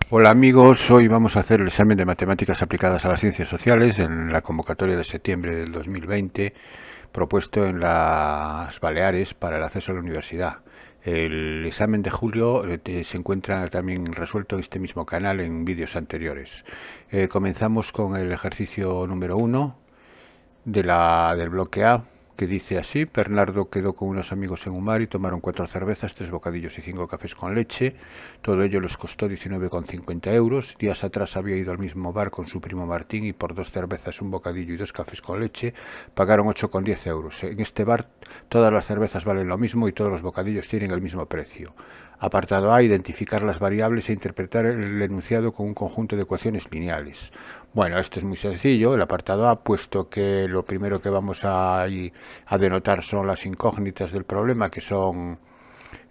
Hola amigos, hoy vamos a hacer el examen de matemáticas aplicadas a las ciencias sociales en la convocatoria de septiembre del 2020 propuesto en las Baleares para el acceso a la universidad. El examen de julio se encuentra también resuelto en este mismo canal en vídeos anteriores. Comenzamos con el ejercicio número 1 del bloque A, que dice así: Bernardo quedó con unos amigos en un bar y tomaron 4 cervezas, 3 bocadillos y 5 cafés con leche. Todo ello les costó 19,50 euros. Días atrás había ido al mismo bar con su primo Martín y por 2 cervezas, un bocadillo y 2 cafés con leche pagaron 8,10 euros. En este bar todas las cervezas valen lo mismo y todos los bocadillos tienen el mismo precio. Apartado A, identificar las variables e interpretar el enunciado con un conjunto de ecuaciones lineales. Bueno, esto es muy sencillo, el apartado A, puesto que lo primero que vamos a denotar son las incógnitas del problema, que son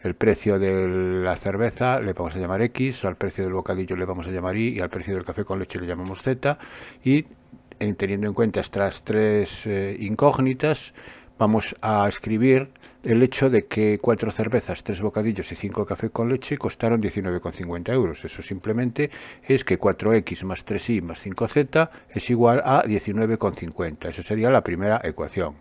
el precio de la cerveza, le vamos a llamar X, al precio del bocadillo le vamos a llamar Y, y al precio del café con leche le llamamos Z, y teniendo en cuenta estas tres incógnitas, vamos a escribir el hecho de que 4 cervezas, 3 bocadillos y 5 café con leche costaron 19,50 euros. Eso simplemente es que 4x más 3y más 5z es igual a 19,50. Esa sería la primera ecuación.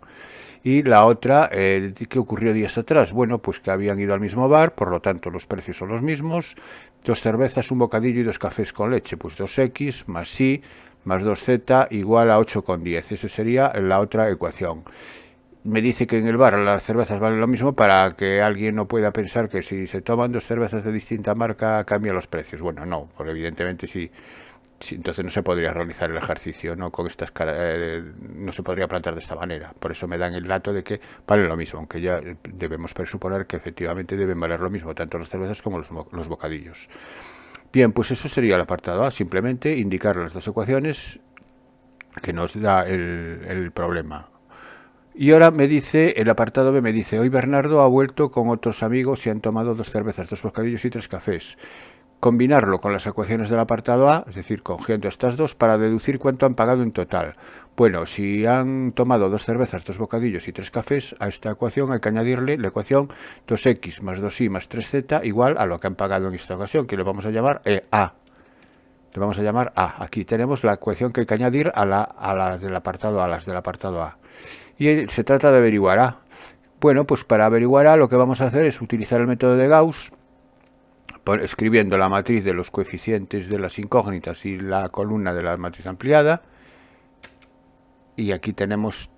Y la otra, ¿qué ocurrió días atrás? Bueno, pues que habían ido al mismo bar, por lo tanto los precios son los mismos. 2 cervezas, un bocadillo y 2 cafés con leche, pues 2x más y más 2z igual a 8,10. Esa sería la otra ecuación. Me dice que en el bar las cervezas valen lo mismo para que alguien no pueda pensar que si se toman 2 cervezas de distinta marca cambian los precios. Bueno, no, porque evidentemente sí, entonces no se podría realizar el ejercicio, no con estas no se podría plantear de esta manera. Por eso me dan el dato de que valen lo mismo, aunque ya debemos presuponer que efectivamente deben valer lo mismo tanto las cervezas como los bocadillos. Bien, pues eso sería el apartado A, simplemente indicar las dos ecuaciones que nos da el problema. Y ahora me dice, el apartado B me dice: hoy Bernardo ha vuelto con otros amigos y han tomado 2 cervezas, 2 bocadillos y 3 cafés. Combinarlo con las ecuaciones del apartado A, es decir, cogiendo estas dos, para deducir cuánto han pagado en total. Bueno, si han tomado 2 cervezas, 2 bocadillos y 3 cafés, a esta ecuación hay que añadirle la ecuación 2x más 2y más 3z igual a lo que han pagado en esta ocasión, que le vamos a llamar A. Le vamos a llamar A. Aquí tenemos la ecuación que hay que añadir a las del apartado A, las del apartado A. Y se trata de averiguar A. Bueno, pues para averiguar A lo que vamos a hacer es utilizar el método de Gauss, escribiendo la matriz de los coeficientes de las incógnitas y la columna de la matriz ampliada. Y aquí tenemos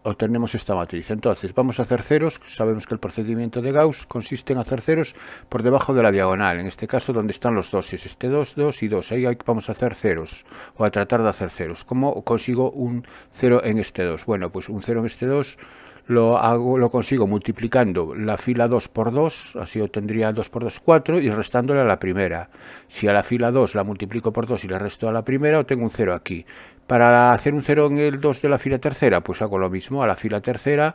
obtenemos esta matriz. Entonces vamos a hacer ceros. Sabemos que el procedimiento de Gauss consiste en hacer ceros por debajo de la diagonal, en este caso donde están los doses, este 2, 2 y 2, ahí vamos a hacer ceros, o a tratar de hacer ceros. ¿Cómo consigo un 0 en este 2? Bueno, pues un 0 en este 2 lo consigo multiplicando la fila 2 por 2, así obtendría 2 por 2, 4, y restándole a la primera. Si a la fila 2 la multiplico por 2 y le resto a la primera, obtengo un 0 aquí. Para hacer un 0 en el 2 de la fila tercera, pues hago lo mismo. A la fila tercera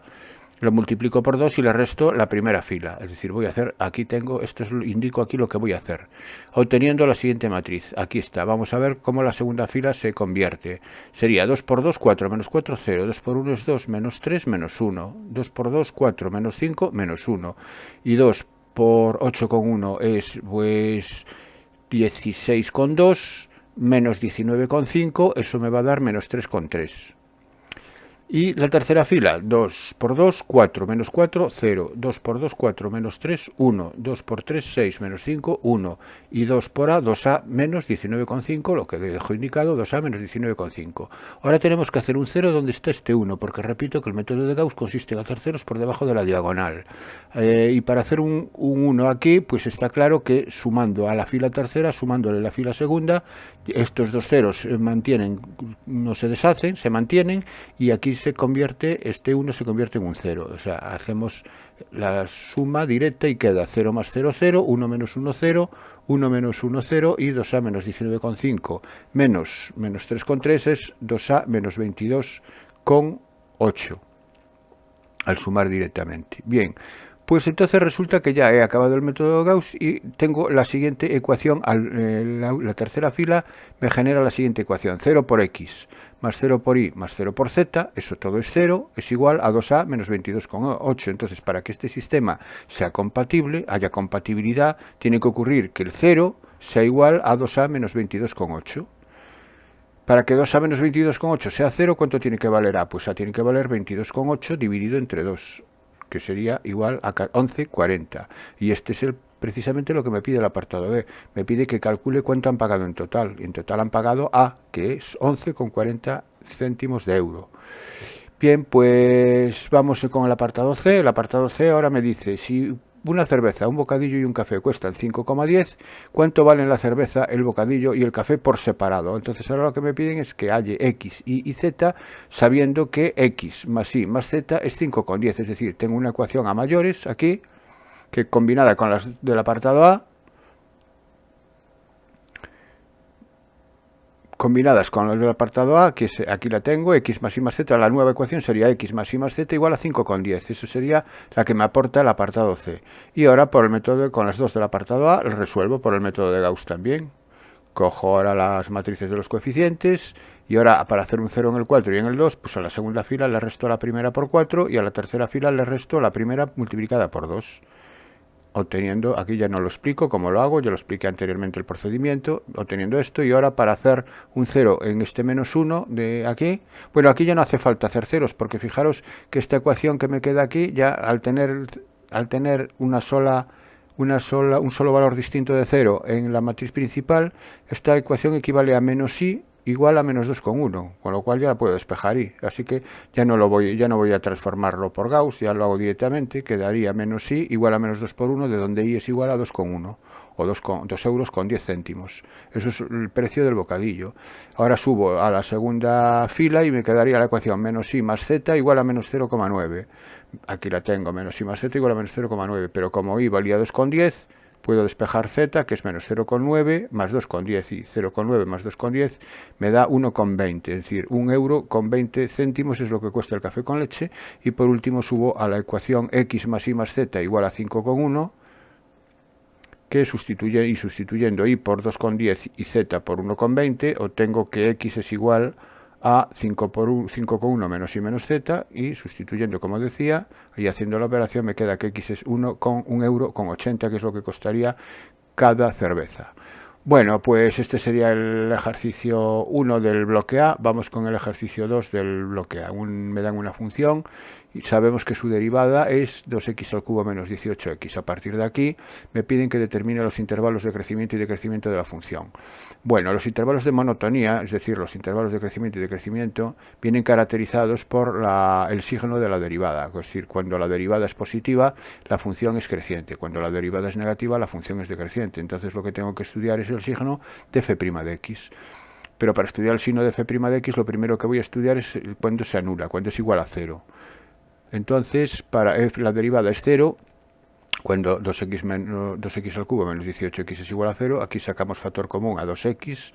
lo multiplico por 2 y le resto la primera fila. Es decir, voy a hacer, aquí tengo, indico aquí lo que voy a hacer, obteniendo la siguiente matriz. Aquí está. Vamos a ver cómo la segunda fila se convierte. Sería 2 por 2, 4, menos 4, 0. 2 por 1 es 2, menos 3, menos 1. 2 por 2, 4, menos 5, menos 1. Y 2 por 8,1 es, pues, 16,2. Menos 19,5, eso me va a dar menos 3,3. Y la tercera fila, 2 por 2, 4, menos 4, 0. 2 por 2, 4, menos 3, 1. 2 por 3, 6, menos 5, 1. Y 2 por A, 2A, menos 19,5, lo que dejo indicado, 2A menos 19,5. Ahora tenemos que hacer un 0 donde está este 1, porque repito que el método de Gauss consiste en hacer ceros por debajo de la diagonal. Y para hacer un 1 aquí, pues está claro que sumando a la fila tercera, sumándole la fila segunda, estos dos ceros se mantienen, no se deshacen, se mantienen, y aquí se convierte, este 1 se convierte en un 0. O sea, hacemos la suma directa y queda 0 más 0, 0, 1 menos 1, 0, 1 menos 1, 0 y 2A menos 19,5 menos 3,3 es 2A menos 22,8 al sumar directamente. Bien, pues entonces resulta que ya he acabado el método de Gauss y tengo la siguiente ecuación. La tercera fila me genera la siguiente ecuación: 0 por x más 0 por y más 0 por z, eso todo es 0, es igual a 2a menos 22,8. Entonces, para que este sistema sea compatible, haya compatibilidad, tiene que ocurrir que el 0 sea igual a 2a menos 22,8. Para que 2a menos 22,8 sea 0, ¿cuánto tiene que valer a? Pues a tiene que valer 22,8 dividido entre 2, que sería igual a 11,40. Y este es precisamente lo que me pide el apartado B. Me pide que calcule cuánto han pagado en total. Y en total han pagado A, que es 11,40 céntimos de euro. Bien, pues vamos con el apartado C. El apartado C ahora me dice, si una cerveza, un bocadillo y un café cuestan 5,10, ¿cuánto valen la cerveza, el bocadillo y el café por separado? Entonces ahora lo que me piden es que halle X, Y y Z, sabiendo que X más Y más Z es 5,10. Es decir, tengo una ecuación a mayores aquí, que combinada con las del apartado A, combinadas con el del apartado A, que aquí la tengo, X más Y más Z, la nueva ecuación sería X más Y más Z igual a 5,10. Eso sería la que me aporta el apartado C. Y ahora por el método, con las dos del apartado A, resuelvo por el método de Gauss también. Cojo ahora las matrices de los coeficientes y ahora para hacer un 0 en el 4 y en el 2, pues a la segunda fila le resto la primera por 4 y a la tercera fila le resto la primera multiplicada por 2. Obteniendo, aquí ya no lo explico cómo lo hago, ya lo expliqué anteriormente el procedimiento, obteniendo esto, y ahora para hacer un 0 en este menos 1 de aquí, bueno, aquí ya no hace falta hacer ceros, porque fijaros que esta ecuación que me queda aquí, ya al tener un solo valor distinto de 0 en la matriz principal, esta ecuación equivale a menos y igual a menos 2,1, con lo cual ya la puedo despejar y, así que ya no voy a transformarlo por Gauss, ya lo hago directamente, quedaría menos y igual a menos 2 por 1, de donde y es igual a 2,1, o 2 euros con 10 céntimos. Eso es el precio del bocadillo. Ahora subo a la segunda fila y me quedaría la ecuación menos y más z igual a menos 0,9. Aquí la tengo, menos y más z igual a menos 0,9, pero como y valía 2,10, puedo despejar z, que es menos 0,9 más 2,10, y 0,9 más 2,10 me da 1,20, es decir, 1 euro con 20 céntimos es lo que cuesta el café con leche. Y por último subo a la ecuación x más y más z igual a 5,1, que sustituyendo y por 2,10 y z por 1,20, obtengo que x es igual a 5,1 menos y menos z, y sustituyendo, como decía, y haciendo la operación, me queda que x es 1 euro con 80, que es lo que costaría cada cerveza. Bueno, pues este sería el ejercicio 1 del bloque A. Vamos con el ejercicio 2 del bloque A. Me dan una función y sabemos que su derivada es 2x al cubo menos 18x. A partir de aquí me piden que determine los intervalos de crecimiento y decrecimiento de la función. Bueno, los intervalos de monotonía, es decir, los intervalos de crecimiento y decrecimiento, vienen caracterizados por el signo de la derivada. Es decir, cuando la derivada es positiva, la función es creciente. Cuando la derivada es negativa, la función es decreciente. Entonces lo que tengo que estudiar es el signo de f' de x. Pero para estudiar el signo de f' de x, lo primero que voy a estudiar es cuando se anula, cuando es igual a 0. Entonces, para f la derivada es 0, cuando 2x al cubo menos 18x es igual a 0, aquí sacamos factor común a 2x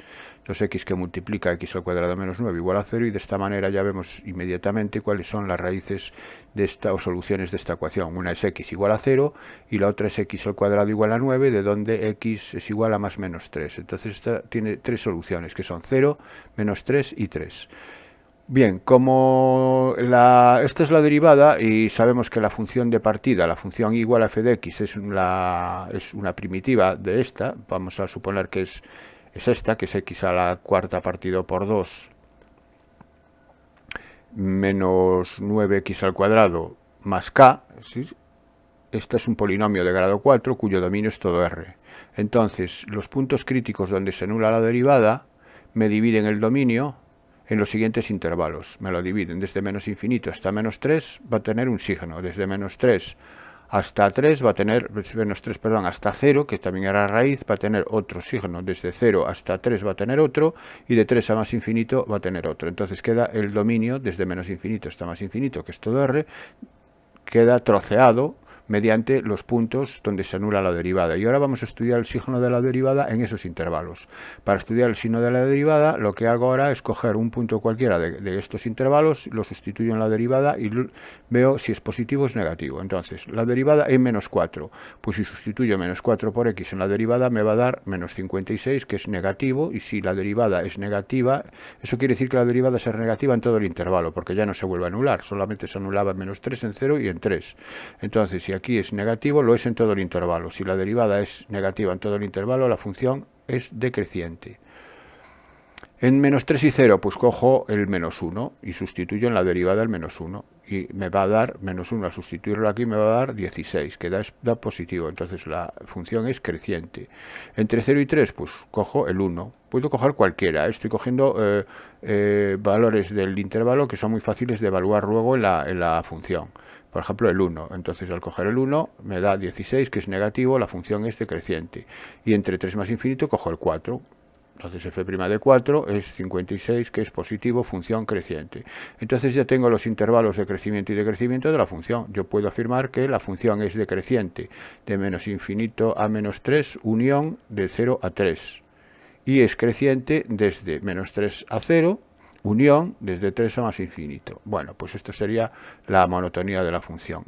que multiplica x al cuadrado menos 9 igual a 0, y de esta manera ya vemos inmediatamente cuáles son las raíces de o soluciones de esta ecuación. Una es x igual a 0 y la otra es x al cuadrado igual a 9, de donde x es igual a más menos 3. Entonces esta tiene tres soluciones, que son 0, menos 3 y 3. Bien, como esta es la derivada y sabemos que la función de partida, la función igual a f de x, es una primitiva de esta, vamos a suponer que es esta, que es x a la cuarta partido por 2 menos 9x al cuadrado más k, ¿sí? Este es un polinomio de grado 4 cuyo dominio es todo R. Entonces, los puntos críticos donde se anula la derivada me dividen el dominio en los siguientes intervalos. Me lo dividen desde menos infinito hasta menos 3, va a tener un signo. Desde menos 3 hasta 3 va a tener, hasta 0, que también era raíz, va a tener otro signo. Desde 0 hasta 3 va a tener otro, y de 3 a más infinito va a tener otro. Entonces queda el dominio desde menos infinito hasta más infinito, que es todo R, queda troceado mediante los puntos donde se anula la derivada. Y ahora vamos a estudiar el signo de la derivada en esos intervalos. Para estudiar el signo de la derivada, lo que hago ahora es coger un punto cualquiera de estos intervalos, lo sustituyo en la derivada y veo si es positivo o es negativo. Entonces, la derivada en menos 4, pues si sustituyo menos 4 por x en la derivada me va a dar menos 56, que es negativo, y si la derivada es negativa, eso quiere decir que la derivada será negativa en todo el intervalo, porque ya no se vuelve a anular, solamente se anulaba en menos 3, en 0 y en 3. Entonces, si aquí es negativo, lo es en todo el intervalo. Si la derivada es negativa en todo el intervalo, la función es decreciente. En menos 3 y 0, pues cojo el menos 1 y sustituyo en la derivada el menos 1. Y me va a dar menos 1, al sustituirlo aquí me va a dar 16, que da positivo. Entonces la función es creciente. Entre 0 y 3, pues cojo el 1. Puedo coger cualquiera. Estoy cogiendo valores del intervalo que son muy fáciles de evaluar luego en la función. Por ejemplo, el 1. Entonces, al coger el 1, me da 16, que es negativo, la función es decreciente. Y entre 3 más infinito, cojo el 4. Entonces f' de 4 es 56, que es positivo, función creciente. Entonces ya tengo los intervalos de crecimiento y decrecimiento de la función. Yo puedo afirmar que la función es decreciente de menos infinito a menos 3, unión de 0 a 3. Y es creciente desde menos 3 a 0, unión desde 3 a más infinito. Bueno, pues esto sería la monotonía de la función.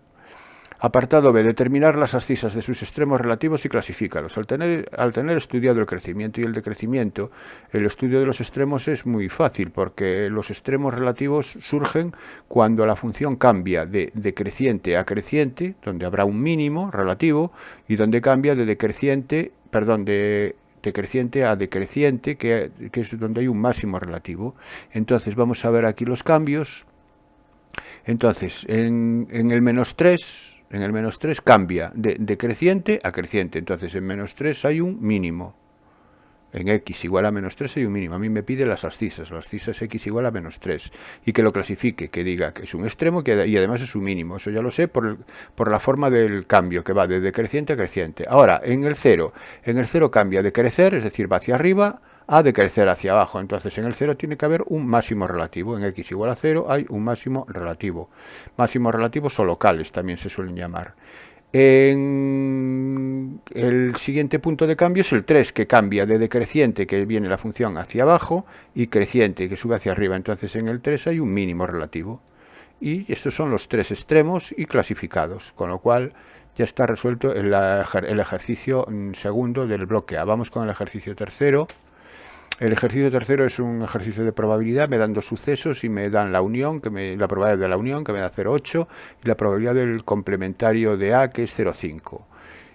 Apartado B. Determinar las abscisas de sus extremos relativos y clasifícalos. Al tener estudiado el crecimiento y el decrecimiento, el estudio de los extremos es muy fácil, porque los extremos relativos surgen cuando la función cambia de decreciente a creciente, donde habrá un mínimo relativo, y donde cambia de decreciente a decreciente, que es donde hay un máximo relativo. Entonces vamos a ver aquí los cambios. Entonces, en el menos 3... En el menos 3 cambia de decreciente a creciente. Entonces en menos 3 hay un mínimo. En x igual a menos 3 hay un mínimo. A mí me pide las abscisas. Las abscisas x igual a menos 3. Y que lo clasifique, que diga que es un extremo y además es un mínimo. Eso ya lo sé por la forma del cambio, que va de decreciente a creciente. Ahora, en el 0 cambia de crecer, es decir, va hacia arriba, a decrecer hacia abajo. Entonces en el 0 tiene que haber un máximo relativo. En x igual a 0 hay un máximo relativo. Máximos relativos o locales también se suelen llamar. En el siguiente punto de cambio es el 3, que cambia de decreciente, que viene la función, hacia abajo, y creciente, que sube hacia arriba. Entonces en el 3 hay un mínimo relativo. Y estos son los 3 extremos y clasificados, con lo cual ya está resuelto el ejercicio segundo del bloque A. Vamos con el ejercicio tercero. El ejercicio tercero es un ejercicio de probabilidad. Me dan dos sucesos y me dan la unión, la probabilidad de la unión, que me da 0,8, y la probabilidad del complementario de A, que es 0,5.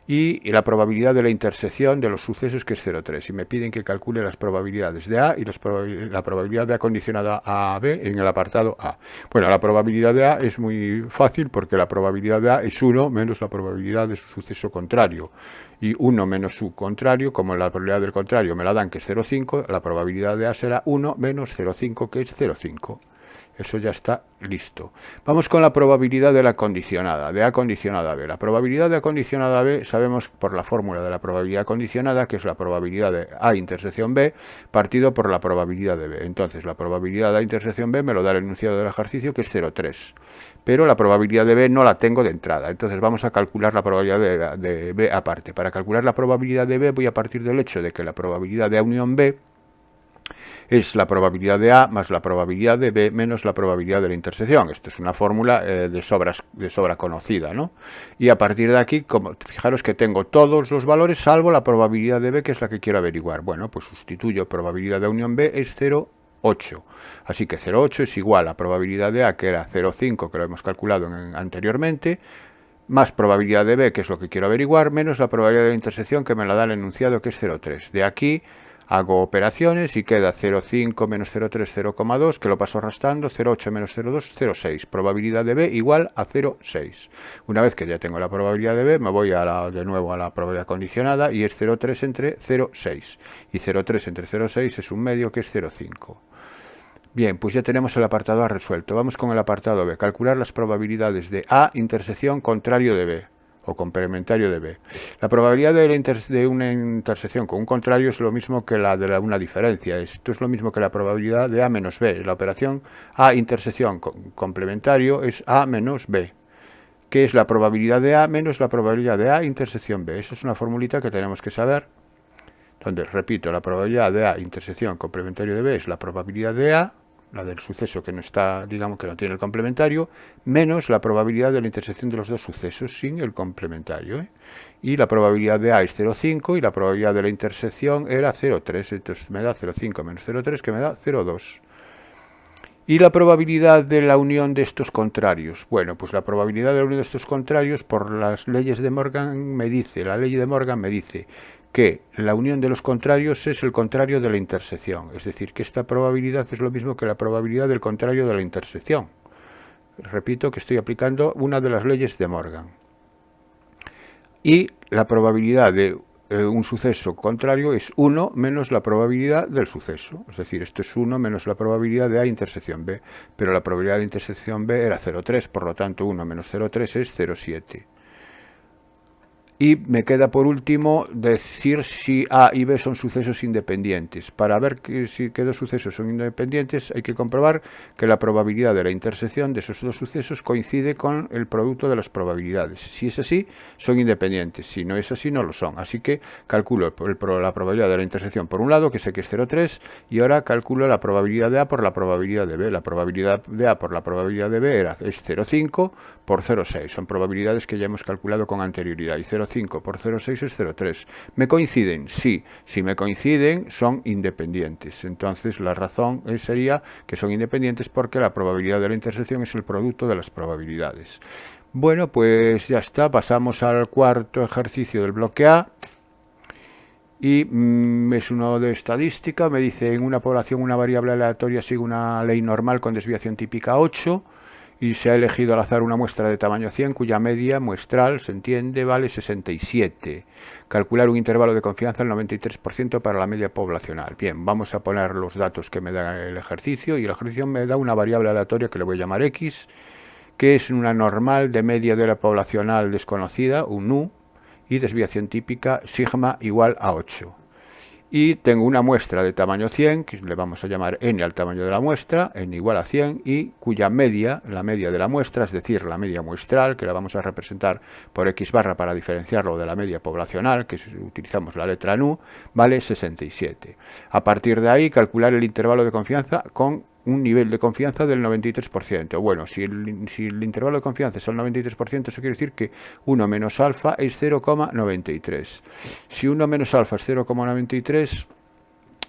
Y la probabilidad de la intersección de los sucesos, que es 0,3. Y me piden que calcule las probabilidades de A y la probabilidad de A condicionada a B en el apartado A. Bueno, la probabilidad de A es muy fácil, porque la probabilidad de A es 1 menos la probabilidad de su suceso contrario. Y 1 menos su contrario, como la probabilidad del contrario me la dan, que es 0,5, la probabilidad de A será 1 menos 0,5, que es 0,5. Eso ya está listo. Vamos con la probabilidad de la condicionada, de A condicionada a B. La probabilidad de A condicionada a B sabemos por la fórmula de la probabilidad condicionada, que es la probabilidad de A intersección B partido por la probabilidad de B. Entonces, la probabilidad de A intersección B me lo da el enunciado del ejercicio, que es 0,3. Pero la probabilidad de B no la tengo de entrada. Entonces vamos a calcular la probabilidad de B aparte. Para calcular la probabilidad de B voy a partir del hecho de que la probabilidad de A unión B es la probabilidad de A más la probabilidad de B menos la probabilidad de la intersección. Esto es una fórmula de sobra conocida, ¿no? Y a partir de aquí, fijaros que tengo todos los valores salvo la probabilidad de B, que es la que quiero averiguar. Bueno, pues sustituyo probabilidad de unión B es 0,8. Así que 0,8 es igual a probabilidad de A, que era 0,5, que lo hemos calculado anteriormente, más probabilidad de B, que es lo que quiero averiguar, menos la probabilidad de la intersección, que me la da el enunciado, que es 0,3. De aquí hago operaciones y queda 0,5 menos 0,3, 0,2, que lo paso arrastrando, 0,8 menos 0,2, 0,6. Probabilidad de B igual a 0,6. Una vez que ya tengo la probabilidad de B, me voy de nuevo a la probabilidad condicionada, y es 0,3 entre 0,6. Y 0,3 entre 0,6 es un medio, que es 0,5. Bien, pues ya tenemos el apartado A resuelto. Vamos con el apartado B. Calcular las probabilidades de A intersección contrario de B, o complementario de B. La probabilidad de una intersección con un contrario es lo mismo que la de una diferencia. Esto es lo mismo que la probabilidad de A menos B. La operación A intersección complementario es A menos B, que es la probabilidad de A menos la probabilidad de A intersección B. Esa es una formulita que tenemos que saber. Entonces, repito, la probabilidad de A intersección complementario de B es la probabilidad de A, la del suceso que no está, digamos que no tiene el complementario, menos la probabilidad de la intersección de los dos sucesos sin el complementario. Y la probabilidad de A es 0,5 y la probabilidad de la intersección era 0,3. Entonces me da 0,5 menos 0,3, que me da 0,2. ¿Y la probabilidad de la unión de estos contrarios? Bueno, pues la probabilidad de la unión de estos contrarios, por las leyes de Morgan, la ley de Morgan me dice que la unión de los contrarios es el contrario de la intersección. Es decir, que esta probabilidad es lo mismo que la probabilidad del contrario de la intersección. Repito que estoy aplicando una de las leyes de Morgan. Y la probabilidad de un suceso contrario es 1 menos la probabilidad del suceso. Es decir, esto es 1 menos la probabilidad de A intersección B. Pero la probabilidad de intersección B era 0,3, por lo tanto 1 menos 0,3 es 0,7. Y me queda por último decir si A y B son sucesos independientes. Para ver si dos sucesos son independientes hay que comprobar que la probabilidad de la intersección de esos dos sucesos coincide con el producto de las probabilidades. Si es así, son independientes. Si no es así, no lo son. Así que calculo la probabilidad de la intersección por un lado, que sé que es 0,3, y ahora calculo la probabilidad de A por la probabilidad de B. La probabilidad de A por la probabilidad de B es 0,5 por 0,6. Son probabilidades que ya hemos calculado con anterioridad. Y 0,5 por 0,6 es 0,3. ¿Me coinciden? Sí. Si me coinciden, son independientes. Entonces, la razón sería que son independientes porque la probabilidad de la intersección es el producto de las probabilidades. Bueno, pues ya está. Pasamos al cuarto ejercicio del bloque A. Y es uno de estadística. Me dice, en una población una variable aleatoria sigue una ley normal con desviación típica 8. Y se ha elegido al azar una muestra de tamaño 100, cuya media muestral, se entiende, vale 67. Calcular un intervalo de confianza del 93% para la media poblacional. Bien, vamos a poner los datos que me da el ejercicio, y el ejercicio me da una variable aleatoria que le voy a llamar X, que es una normal de media de la poblacional desconocida, un U, y desviación típica sigma igual a 8. Y tengo una muestra de tamaño 100, que le vamos a llamar n al tamaño de la muestra, n igual a 100, y cuya media, la media de la muestra, es decir, la media muestral, que la vamos a representar por x barra para diferenciarlo de la media poblacional, que utilizamos la letra nu, vale 67. A partir de ahí, calcular el intervalo de confianza con un nivel de confianza del 93%. Bueno, si el intervalo de confianza es el 93%, eso quiere decir que 1 menos alfa es 0,93. Si 1 menos alfa es 0,93,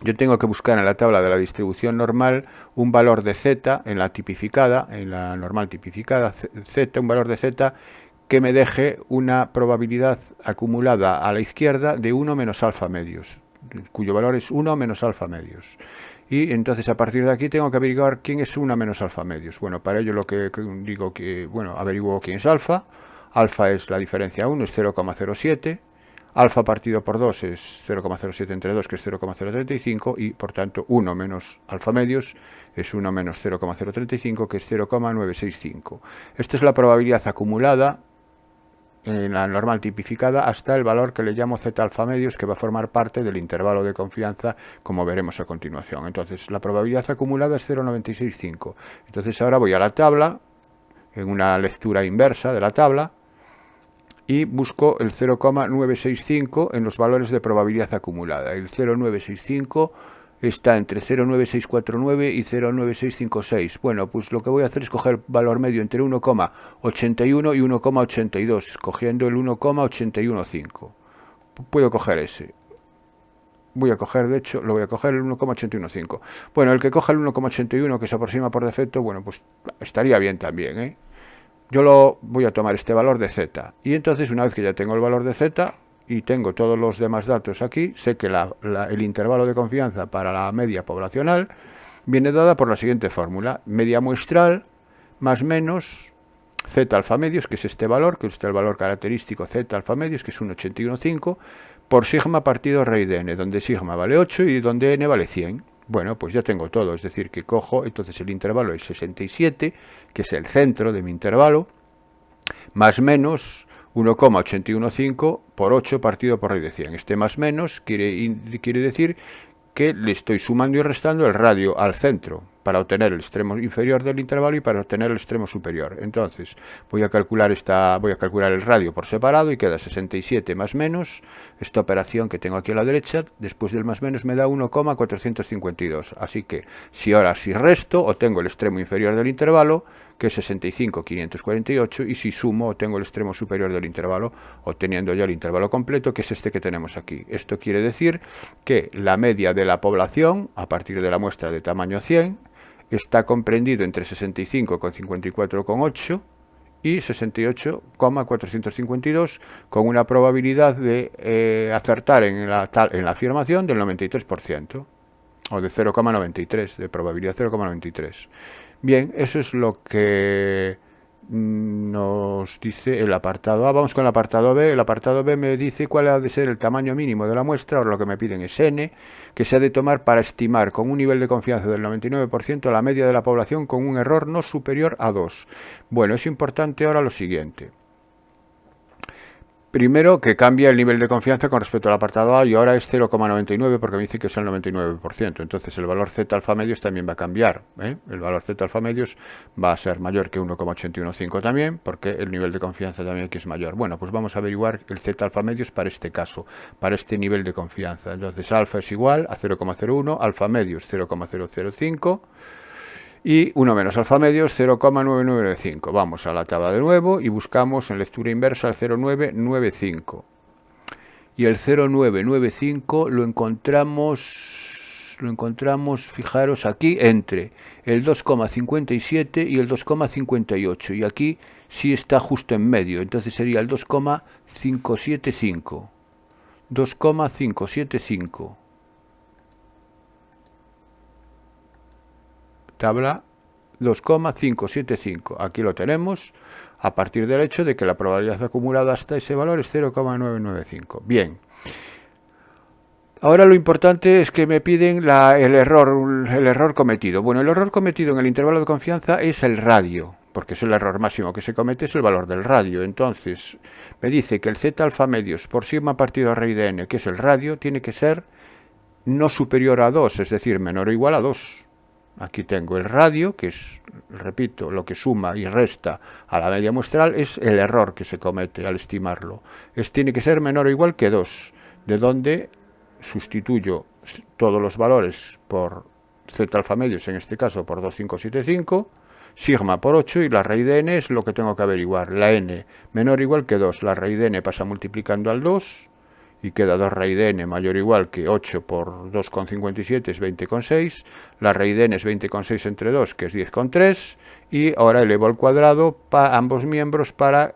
yo tengo que buscar en la tabla de la distribución normal un valor de z en la tipificada, en la normal tipificada, z, un valor de z que me deje una probabilidad acumulada a la izquierda de 1 menos alfa medios, cuyo valor es 1 menos alfa medios. Y entonces a partir de aquí tengo que averiguar quién es 1 menos alfa medios. Bueno, para ello lo que digo que, bueno, averiguo quién es alfa. Alfa es la diferencia 1, es 0,07. Alfa partido por 2 es 0,07 entre 2, que es 0,035. Y por tanto 1 menos alfa medios es 1 menos 0,035, que es 0,965. Esta es la probabilidad acumulada en la normal tipificada hasta el valor que le llamo z alfa medios, que va a formar parte del intervalo de confianza, como veremos a continuación. Entonces, la probabilidad acumulada es 0,965. Entonces, ahora voy a la tabla, en una lectura inversa de la tabla, y busco el 0,965 en los valores de probabilidad acumulada. El 0,965 está entre 0,9649 y 0,9656. Bueno, pues lo que voy a hacer es coger valor medio entre 1,81 y 1,82, cogiendo el 1,815. Puedo coger ese. Voy a coger, de hecho, lo voy a coger el 1,815. Bueno, el que coja el 1,81, que se aproxima por defecto, bueno, pues estaría bien también, ¿eh? Yo voy a tomar este valor de z. Y entonces, una vez que ya tengo el valor de z, y tengo todos los demás datos aquí, sé que el intervalo de confianza para la media poblacional viene dada por la siguiente fórmula: media muestral más menos z alfa medios, que es este valor, que es el valor característico z alfa medios, que es un 815, por sigma partido raíz de n, donde sigma vale 8 y donde n vale 100. Bueno, pues ya tengo todo, es decir, que cojo, entonces el intervalo es 67, que es el centro de mi intervalo, más menos 1,815 por 8 partido por raíz de 100. Este más menos quiere decir que le estoy sumando y restando el radio al centro para obtener el extremo inferior del intervalo y para obtener el extremo superior. Entonces voy a calcular el radio por separado y queda 67 más menos esta operación que tengo aquí a la derecha. Después del más menos me da 1,452. Así que si resto, obtengo el extremo inferior del intervalo, que es 65,548, y si sumo, obtengo el extremo superior del intervalo, obteniendo ya el intervalo completo, que es este que tenemos aquí. Esto quiere decir que la media de la población, a partir de la muestra de tamaño 100, está comprendido entre 65,54,8 y 68,452 con una probabilidad de acertar en la afirmación del 93%, o de 0,93, de probabilidad 0,93. Bien, eso es lo que nos dice el apartado A. Vamos con el apartado B. El apartado B me dice cuál ha de ser el tamaño mínimo de la muestra. Ahora lo que me piden es N, que se ha de tomar para estimar con un nivel de confianza del 99% la media de la población con un error no superior a 2. Bueno, es importante ahora lo siguiente. Primero, que cambia el nivel de confianza con respecto al apartado A y ahora es 0,99 porque me dice que es el 99%. Entonces el valor Z alfa medios también va a cambiar. El valor Z alfa medios va a ser mayor que 1,815 también porque el nivel de confianza también aquí es mayor. Bueno, pues vamos a averiguar el Z alfa medios para este caso, para este nivel de confianza. Entonces alfa es igual a 0,01, alfa medios 0,005. Y 1 menos alfa medios 0,9995. Vamos a la tabla de nuevo y buscamos en lectura inversa el 0,995. Y el 0,995 lo encontramos, fijaros, aquí entre el 2,57 y el 2,58. Y aquí sí está justo en medio, entonces sería el 2,575. 2,575. Tabla 2,575. Aquí lo tenemos a partir del hecho de que la probabilidad acumulada hasta ese valor es 0,995. Bien. Ahora lo importante es que me piden el error cometido. Bueno, el error cometido en el intervalo de confianza es el radio, porque es el error máximo que se comete, es el valor del radio. Entonces, me dice que el Z alfa medios por sigma partido a raíz de n, que es el radio, tiene que ser no superior a 2, es decir, menor o igual a 2. Aquí tengo el radio, que es, repito, lo que suma y resta a la media muestral, es el error que se comete al estimarlo. Tiene que ser menor o igual que 2, de donde sustituyo todos los valores por Z alfa medios, en este caso por 2,575, sigma por 8 y la raíz de n es lo que tengo que averiguar. La n menor o igual que 2, la raíz de n pasa multiplicando al 2 y queda 2 raíz de n mayor o igual que 8 por 2,57 es 20,6, la raíz de n es 20,6 entre 2 que es 10,3 y ahora elevo al cuadrado ambos miembros para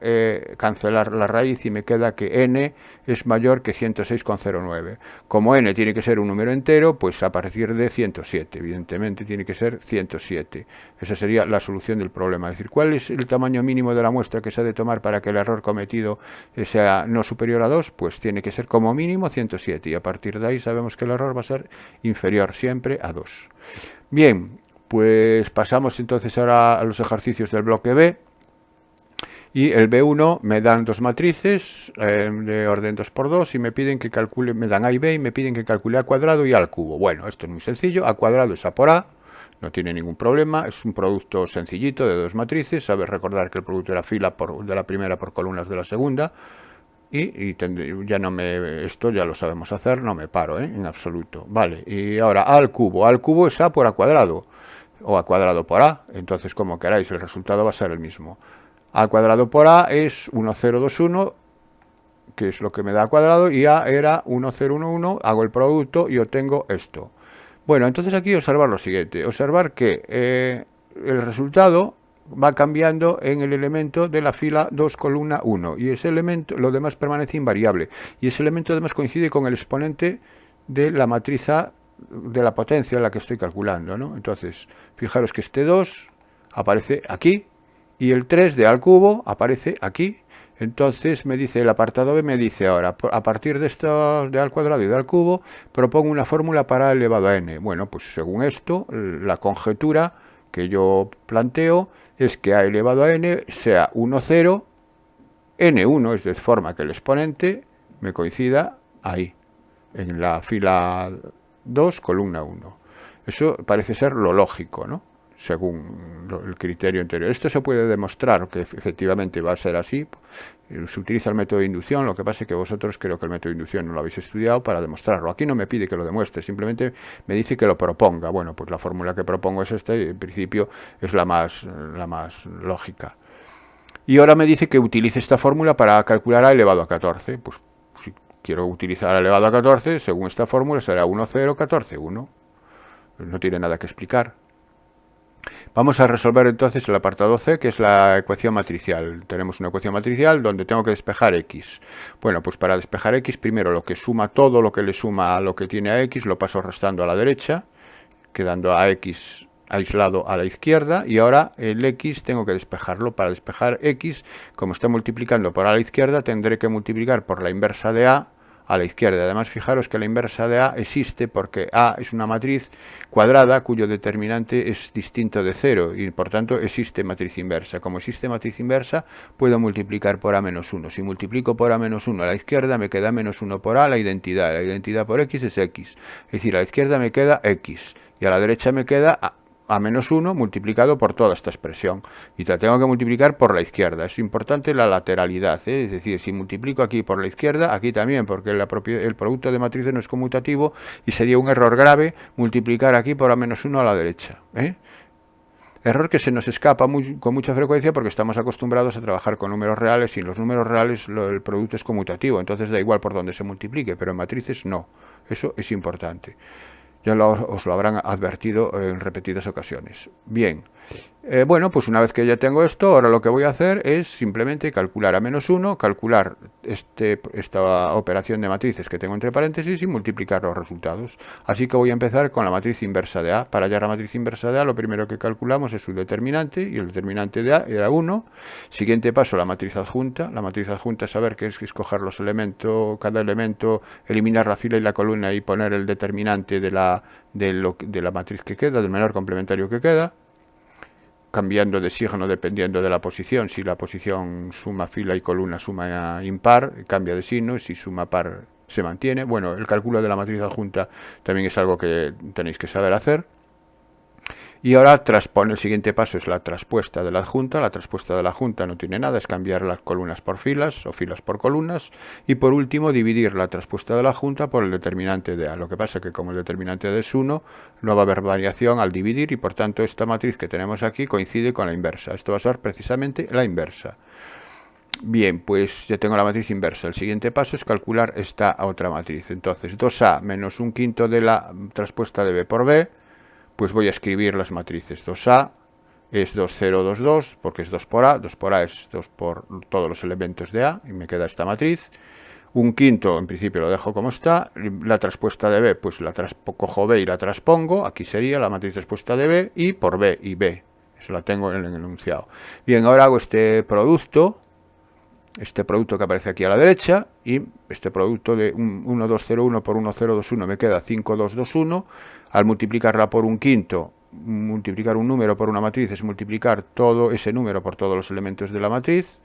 cancelar la raíz y me queda que n es mayor que 106,09. Como n tiene que ser un número entero, pues a partir de 107, evidentemente tiene que ser 107. Esa sería la solución del problema. Es decir, ¿cuál es el tamaño mínimo de la muestra que se ha de tomar para que el error cometido sea no superior a 2? Pues tiene que ser como mínimo 107 y a partir de ahí sabemos que el error va a ser inferior siempre a 2. Bien, pues pasamos entonces ahora a los ejercicios del bloque B. Y el B1 me dan dos matrices de orden 2×2 y me piden que calcule, me dan A y B y me piden que calcule A cuadrado y A al cubo. Bueno, esto es muy sencillo. A cuadrado es A por A, no tiene ningún problema. Es un producto sencillito de dos matrices. Sabes recordar que el producto era fila de la primera por columnas de la segunda. Y ya no esto ya lo sabemos hacer, no me paro, en absoluto. Vale, y ahora A al cubo. A al cubo es A por A cuadrado o A cuadrado por A. Entonces, como queráis, el resultado va a ser el mismo. A cuadrado por A es 1021, que es lo que me da A cuadrado, y A era 1011, hago el producto y obtengo esto. Bueno, entonces aquí observar lo siguiente, observar que el resultado va cambiando en el elemento de la fila 2, columna 1, y ese elemento, lo demás permanece invariable, y ese elemento además coincide con el exponente de la matriz A de la potencia en la que estoy calculando, ¿no? Entonces, fijaros que este 2 aparece aquí, y el 3 de A al cubo aparece aquí. Entonces me dice el apartado B, me dice ahora, a partir de esto de A al cuadrado y de A al cubo, propongo una fórmula para A elevado a n. Bueno, pues según esto, la conjetura que yo planteo es que A elevado a n sea 1, 0, n1, es de forma que el exponente me coincida ahí, en la fila 2, columna 1. Eso parece ser lo lógico, ¿no? Según el criterio anterior. Esto se puede demostrar que efectivamente va a ser así. Se utiliza el método de inducción, lo que pasa es que vosotros creo que el método de inducción no lo habéis estudiado para demostrarlo. Aquí no me pide que lo demuestre, simplemente me dice que lo proponga. Bueno, pues la fórmula que propongo es esta y en principio es la más lógica. Y ahora me dice que utilice esta fórmula para calcular A elevado a 14. Pues si quiero utilizar A elevado a 14, según esta fórmula será 1, 0, 14, 1. No tiene nada que explicar. Vamos a resolver entonces el apartado C, que es la ecuación matricial. Tenemos una ecuación matricial donde tengo que despejar X. Bueno, pues para despejar X, primero lo que suma todo lo que le suma a lo que tiene a X, lo paso restando a la derecha, quedando a X aislado a la izquierda, y ahora el X tengo que despejarlo. Para despejar X, como está multiplicando por a la izquierda, tendré que multiplicar por la inversa de a la izquierda. Además, fijaros que la inversa de A existe porque A es una matriz cuadrada cuyo determinante es distinto de 0 y por tanto existe matriz inversa. Como existe matriz inversa, puedo multiplicar por A menos 1. Si multiplico por A menos 1 a la izquierda, me queda menos 1 por A, la identidad. La identidad por X es X. Es decir, a la izquierda me queda X y a la derecha me queda A menos 1 multiplicado por toda esta expresión, y la tengo que multiplicar por la izquierda. Es importante la lateralidad, es decir, si multiplico aquí por la izquierda, aquí también, porque el producto de matrices no es conmutativo y sería un error grave multiplicar aquí por A menos 1 a la derecha. Error que se nos escapa con mucha frecuencia porque estamos acostumbrados a trabajar con números reales y en los números reales el producto es conmutativo, entonces da igual por dónde se multiplique, pero en matrices no. Eso es importante. Ya os lo habrán advertido en repetidas ocasiones. Bien, bueno, pues una vez que ya tengo esto, ahora lo que voy a hacer es simplemente calcular a menos 1, calcular esta operación de matrices que tengo entre paréntesis y multiplicar los resultados. Así que voy a empezar con la matriz inversa de A. Para hallar la matriz inversa de A, lo primero que calculamos es su determinante, y el determinante de A era 1. Siguiente paso, la matriz adjunta. La matriz adjunta es saber que es escoger los elementos, cada elemento, eliminar la fila y la columna y poner el determinante de la matriz que queda, del menor complementario que queda, cambiando de signo dependiendo de la posición. Si la posición suma fila y columna suma impar, cambia de signo, si suma par se mantiene. Bueno, el cálculo de la matriz adjunta también es algo que tenéis que saber hacer. Y ahora el siguiente paso es la traspuesta de la adjunta. La traspuesta de la adjunta no tiene nada, es cambiar las columnas por filas o filas por columnas. Y por último, dividir la traspuesta de la adjunta por el determinante de A. Lo que pasa es que como el determinante de A es 1, no va a haber variación al dividir y por tanto esta matriz que tenemos aquí coincide con la inversa. Esto va a ser precisamente la inversa. Bien, pues ya tengo la matriz inversa. El siguiente paso es calcular esta otra matriz. Entonces, 2A menos 1/5 de la traspuesta de B por B. Pues voy a escribir las matrices. 2A es 2, 0, 2, 2, porque es 2 por A. 2 por A es 2 por todos los elementos de A, y me queda esta matriz. 1/5, en principio lo dejo como está. La traspuesta de B, pues cojo B y la transpongo. Aquí sería la matriz traspuesta de B, y por B y B. Eso la tengo en el enunciado. Bien, ahora hago este producto que aparece aquí a la derecha, y este producto de 1201 por 1021 me queda 5221. Al multiplicarla por 1/5, multiplicar un número por una matriz es multiplicar todo ese número por todos los elementos de la matriz.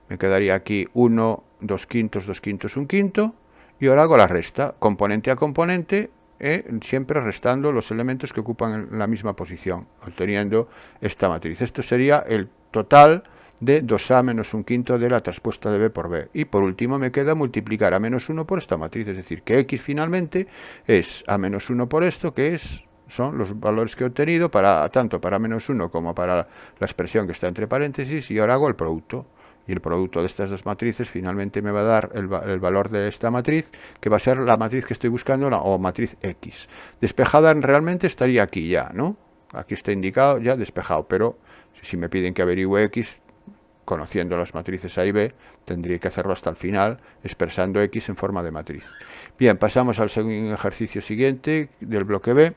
Me quedaría aquí 1, 2/5, 2/5, 1/5. Y ahora hago la resta, componente a componente, siempre restando los elementos que ocupan la misma posición, obteniendo esta matriz. Esto sería el total de 2A menos 1/5 de la traspuesta de B por B. Y por último me queda multiplicar a menos 1 por esta matriz, es decir, que X finalmente es a menos 1 por esto, que son los valores que he obtenido tanto para menos 1 como para la expresión que está entre paréntesis, y ahora hago el producto. Y el producto de estas dos matrices finalmente me va a dar el valor de esta matriz, que va a ser la matriz que estoy buscando, o matriz X. Despejada realmente estaría aquí ya, ¿no? Aquí está indicado ya despejado, pero si me piden que averigüe X, conociendo las matrices A y B, tendría que hacerlo hasta el final, expresando X en forma de matriz. Bien, pasamos al ejercicio siguiente del bloque B.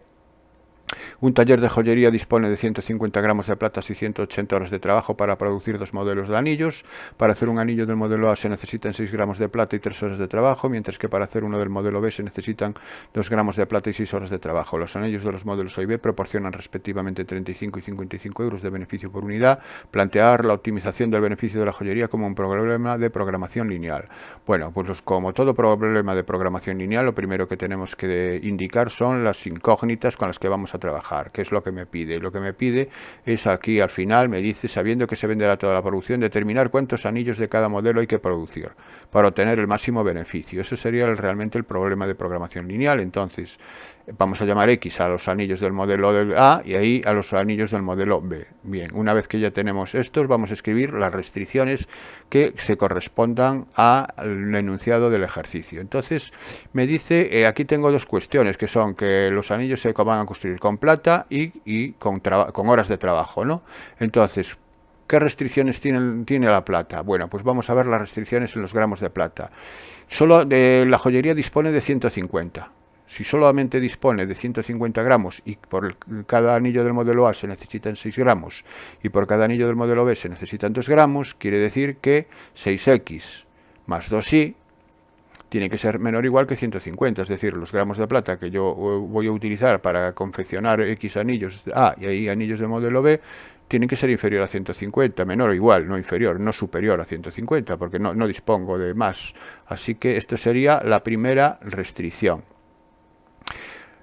Un taller de joyería dispone de 150 gramos de plata y 180 horas de trabajo para producir 2 modelos de anillos. Para hacer un anillo del modelo A se necesitan 6 gramos de plata y 3 horas de trabajo, mientras que para hacer uno del modelo B se necesitan 2 gramos de plata y 6 horas de trabajo. Los anillos de los modelos A y B proporcionan respectivamente 35 y 55 euros de beneficio por unidad. Plantear la optimización del beneficio de la joyería como un problema de programación lineal. Bueno, pues como todo problema de programación lineal, lo primero que tenemos que indicar son las incógnitas con las que vamos a trabajar. ¿Qué es lo que me pide? Lo que me pide es aquí al final, me dice, sabiendo que se venderá toda la producción, determinar cuántos anillos de cada modelo hay que producir. para obtener el máximo beneficio. Eso sería realmente el problema de programación lineal. Entonces, vamos a llamar X a los anillos del modelo A y ahí a los anillos del modelo B. Bien, una vez que ya tenemos estos, vamos a escribir las restricciones que se correspondan al enunciado del ejercicio. Entonces, me dice, aquí tengo dos cuestiones, que son que los anillos se van a construir con plata y con horas de trabajo, ¿no? Entonces, ¿qué restricciones tiene la plata? Bueno, pues vamos a ver las restricciones en los gramos de plata. Solo la joyería dispone de 150. Si solamente dispone de 150 gramos y por cada anillo del modelo A se necesitan 6 gramos y por cada anillo del modelo B se necesitan 2 gramos, quiere decir que 6X más 2Y tiene que ser menor o igual que 150, es decir, los gramos de plata que yo voy a utilizar para confeccionar X anillos A y ahí anillos del modelo B tienen que ser inferior a 150, menor o igual, no inferior, no superior a 150, porque no dispongo de más. Así que esto sería la primera restricción.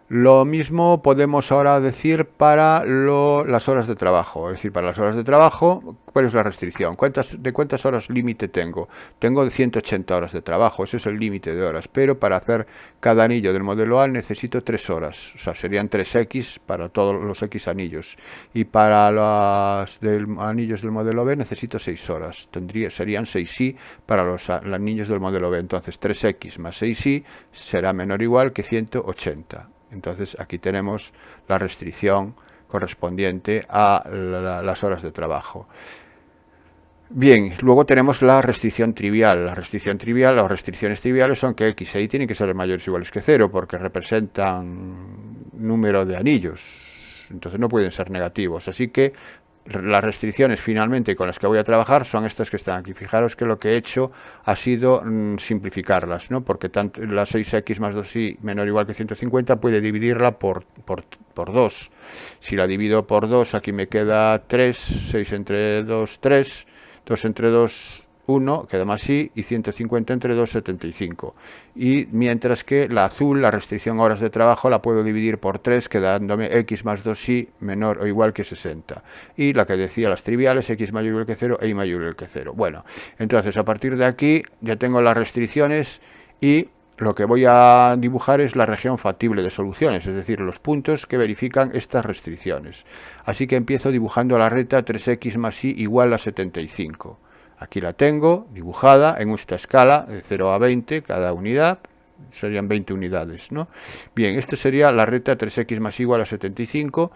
Lo mismo podemos ahora decir para las horas de trabajo. Es decir, para las horas de trabajo, ¿cuál es la restricción? ¿De cuántas horas límite tengo? Tengo de 180 horas de trabajo, ese es el límite de horas. Pero para hacer cada anillo del modelo A necesito 3 horas. O sea, serían 3X para todos los X anillos. Y para los anillos del modelo B necesito 6 horas. Serían 6Y para los anillos del modelo B. Entonces, 3X más 6Y será menor o igual que 180. Entonces aquí tenemos la restricción correspondiente a las horas de trabajo. Bien, luego tenemos la restricción trivial. La restricción trivial, las restricciones triviales son que X e Y tienen que ser mayores o iguales que 0 porque representan número de anillos. Entonces no pueden ser negativos. Así que las restricciones finalmente con las que voy a trabajar son estas que están aquí. Fijaros que lo que he hecho ha sido simplificarlas, ¿no? Porque tanto la 6X más 2Y menor o igual que 150 puede dividirla por 2. Si la divido por 2, aquí me queda 3, 6 entre 2, 3, 2 entre 2, 1, queda más Y, y 150 entre 2, 75. Y mientras que la azul, la restricción a horas de trabajo, la puedo dividir por 3, quedándome X más 2Y menor o igual que 60. Y la que decía las triviales, X mayor o igual que 0 e Y mayor o igual que 0. Bueno, entonces a partir de aquí ya tengo las restricciones y lo que voy a dibujar es la región factible de soluciones, es decir, los puntos que verifican estas restricciones. Así que empiezo dibujando la recta 3X más Y igual a 75. Aquí la tengo dibujada en esta escala de 0 a 20, cada unidad, serían 20 unidades, ¿no? Bien, esto sería la recta 3X más Y igual a 75,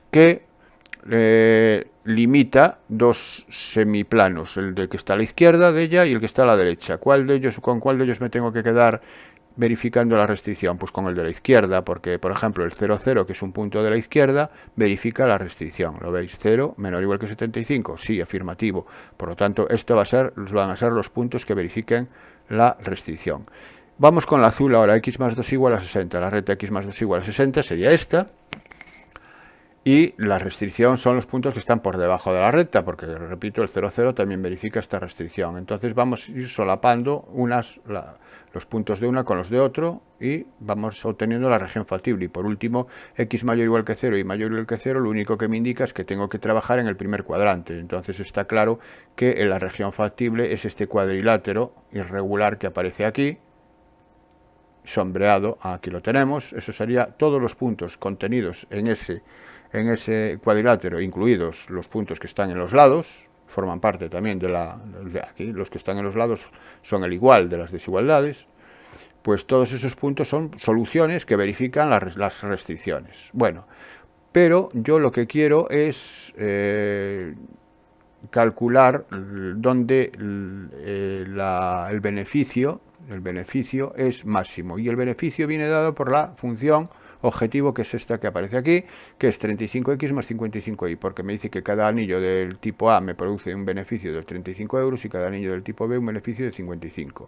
que limita dos semiplanos, el del que está a la izquierda de ella y el que está a la derecha. ¿Con cuál de ellos me tengo que quedar verificando la restricción? Pues con el de la izquierda, porque, por ejemplo, el 0, 0, que es un punto de la izquierda, verifica la restricción. ¿Lo veis? 0 menor o igual que 75. Sí, afirmativo. Por lo tanto, esto van a ser los puntos que verifiquen la restricción. Vamos con la azul ahora. X más 2 igual a 60. La recta X más 2 igual a 60 sería esta. Y la restricción son los puntos que están por debajo de la recta, porque, repito, el 0, 0 también verifica esta restricción. Entonces vamos a ir solapando los puntos de una con los de otro y vamos obteniendo la región factible. Y por último, X mayor o igual que 0 y mayor o igual que 0, lo único que me indica es que tengo que trabajar en el primer cuadrante. Entonces está claro que en la región factible es este cuadrilátero irregular que aparece aquí, sombreado, aquí lo tenemos. Eso sería todos los puntos contenidos en ese cuadrilátero, incluidos los puntos que están en los lados, forman parte también de aquí, los que están en los lados son el igual de las desigualdades, pues todos esos puntos son soluciones que verifican las restricciones. Bueno, pero yo lo que quiero es calcular dónde el beneficio es máximo, y el beneficio viene dado por la función objetivo, que es esta que aparece aquí, que es 35X más 55Y, porque me dice que cada anillo del tipo A me produce un beneficio de 35 euros y cada anillo del tipo B un beneficio de 55.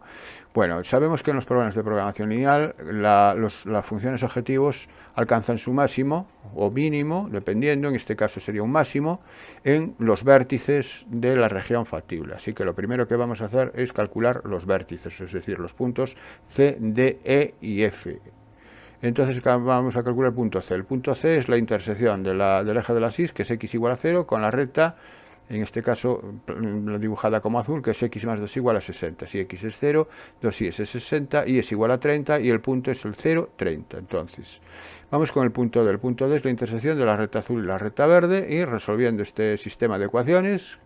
Bueno, sabemos que en los programas de programación lineal las funciones objetivos alcanzan su máximo o mínimo, dependiendo, en este caso sería un máximo, en los vértices de la región factible. Así que lo primero que vamos a hacer es calcular los vértices, es decir, los puntos C, D, E y F. Entonces vamos a calcular el punto C. El punto C es la intersección del eje de las Y, que es X igual a 0, con la recta en este caso la dibujada como azul, que es x más 2 igual a 60. Si x es 0, 2y es 60, y es igual a 30, y el punto es el 0, 30. Entonces, vamos con el punto D. El punto D es la intersección de la recta azul y la recta verde, y resolviendo este sistema de ecuaciones,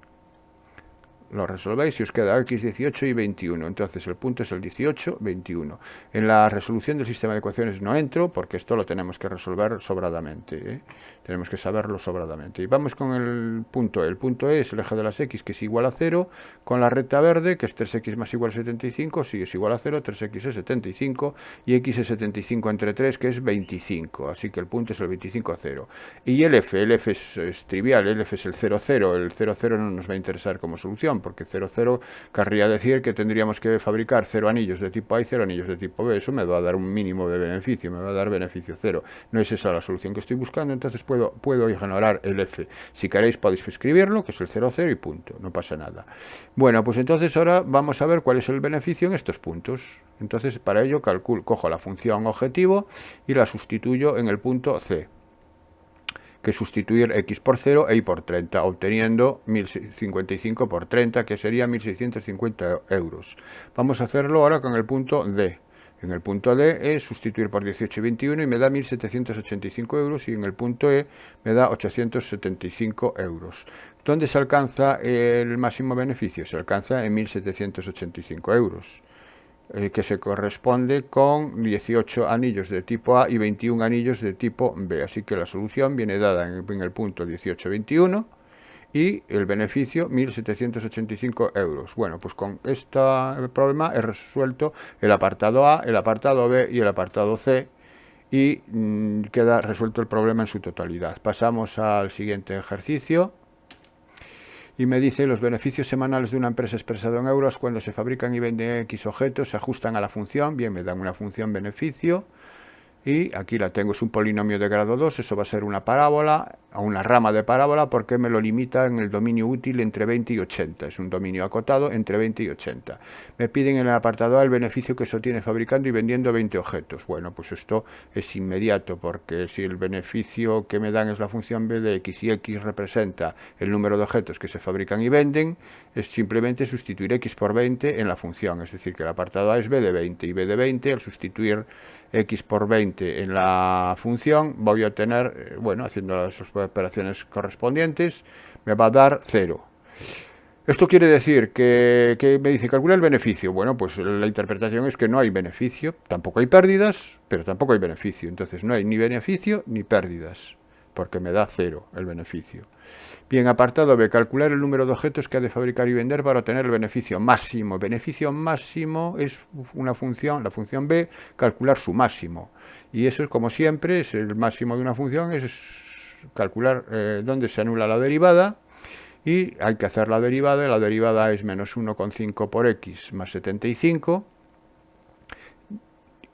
lo resolvéis y os queda x, 18 y 21. Entonces el punto es el 18, 21. En la resolución del sistema de ecuaciones no entro, porque esto lo tenemos que resolver sobradamente, ¿eh? Tenemos que saberlo sobradamente. Y vamos con el punto E. El punto E es el eje de las x, que es igual a 0, con la recta verde, que es 3x más igual a 75, si es igual a 0, 3x es 75, y x es 75 entre 3, que es 25. Así que el punto es el 25, 0. Y el F es trivial, el F es el 0, 0. El 0, 0 no nos va a interesar como solución, porque 0, 0 querría decir que tendríamos que fabricar 0 anillos de tipo A y 0 anillos de tipo B. Eso me va a dar un mínimo de beneficio, me va a dar beneficio 0. No es esa la solución que estoy buscando, entonces puedo ignorar el F. Si queréis podéis escribirlo, que es el 0, 0 y punto, no pasa nada. Bueno, pues entonces ahora vamos a ver cuál es el beneficio en estos puntos. Entonces para ello cojo la función objetivo y la sustituyo en el punto C, que sustituir x por 0 e y por 30, obteniendo 1055 por 30, que sería 1650 euros. Vamos a hacerlo ahora con el punto D. En el punto D es sustituir por 18 y 21 y me da 1785 euros, y en el punto E me da 875 euros. ¿Dónde se alcanza el máximo beneficio? Se alcanza en 1785 euros. Que se corresponde con 18 anillos de tipo A y 21 anillos de tipo B. Así que la solución viene dada en el punto 18-21 y el beneficio 1.785 euros. Bueno, pues con este problema he resuelto el apartado A, el apartado B y el apartado C, y queda resuelto el problema en su totalidad. Pasamos al siguiente ejercicio. Y me dice: los beneficios semanales de una empresa expresados en euros cuando se fabrican y venden X objetos se ajustan a la función. Bien, me dan una función beneficio, y aquí la tengo, es un polinomio de grado 2, eso va a ser una parábola, a una rama de parábola, porque me lo limita en el dominio útil entre 20 y 80, es un dominio acotado entre 20 y 80. Me piden en el apartado A el beneficio que se obtiene fabricando y vendiendo 20 objetos. Bueno, pues esto es inmediato, porque si el beneficio que me dan es la función b de x y x representa el número de objetos que se fabrican y venden, es simplemente sustituir x por 20 en la función, es decir, que el apartado A es b de 20, y b de 20, al sustituir x por 20 en la función, voy a obtener, bueno, haciendo las operaciones correspondientes, me va a dar 0. Esto quiere decir que me dice calcular el beneficio. Bueno, pues la interpretación es que no hay beneficio, tampoco hay pérdidas, pero tampoco hay beneficio. Entonces no hay ni beneficio ni pérdidas, porque me da 0 el beneficio. Bien, apartado B, calcular el número de objetos que ha de fabricar y vender para obtener el beneficio máximo. Beneficio máximo es una función, la función B, calcular su máximo. Y eso, como siempre, es el máximo de una función, es calcular dónde se anula la derivada, y hay que hacer la derivada, y la derivada es menos 1,5 por x más 75,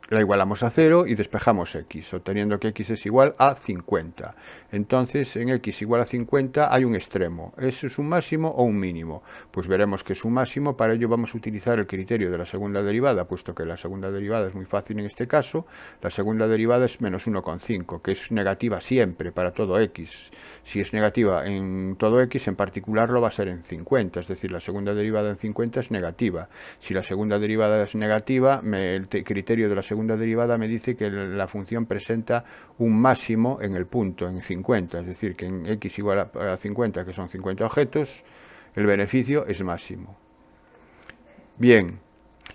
la igualamos a 0 y despejamos x, obteniendo que x es igual a 50. Entonces, en x igual a 50 hay un extremo. ¿Eso es un máximo o un mínimo? Pues veremos que es un máximo. Para ello vamos a utilizar el criterio de la segunda derivada, puesto que la segunda derivada es muy fácil en este caso. La segunda derivada es menos 1,5, que es negativa siempre para todo x. Si es negativa en todo x, en particular lo va a ser en 50, es decir, la segunda derivada en 50 es negativa. Si la segunda derivada es negativa, el criterio de la segunda derivada me dice que la función presenta un máximo en el punto, en 50, es decir, que en x igual a 50, que son 50 objetos, el beneficio es máximo. Bien,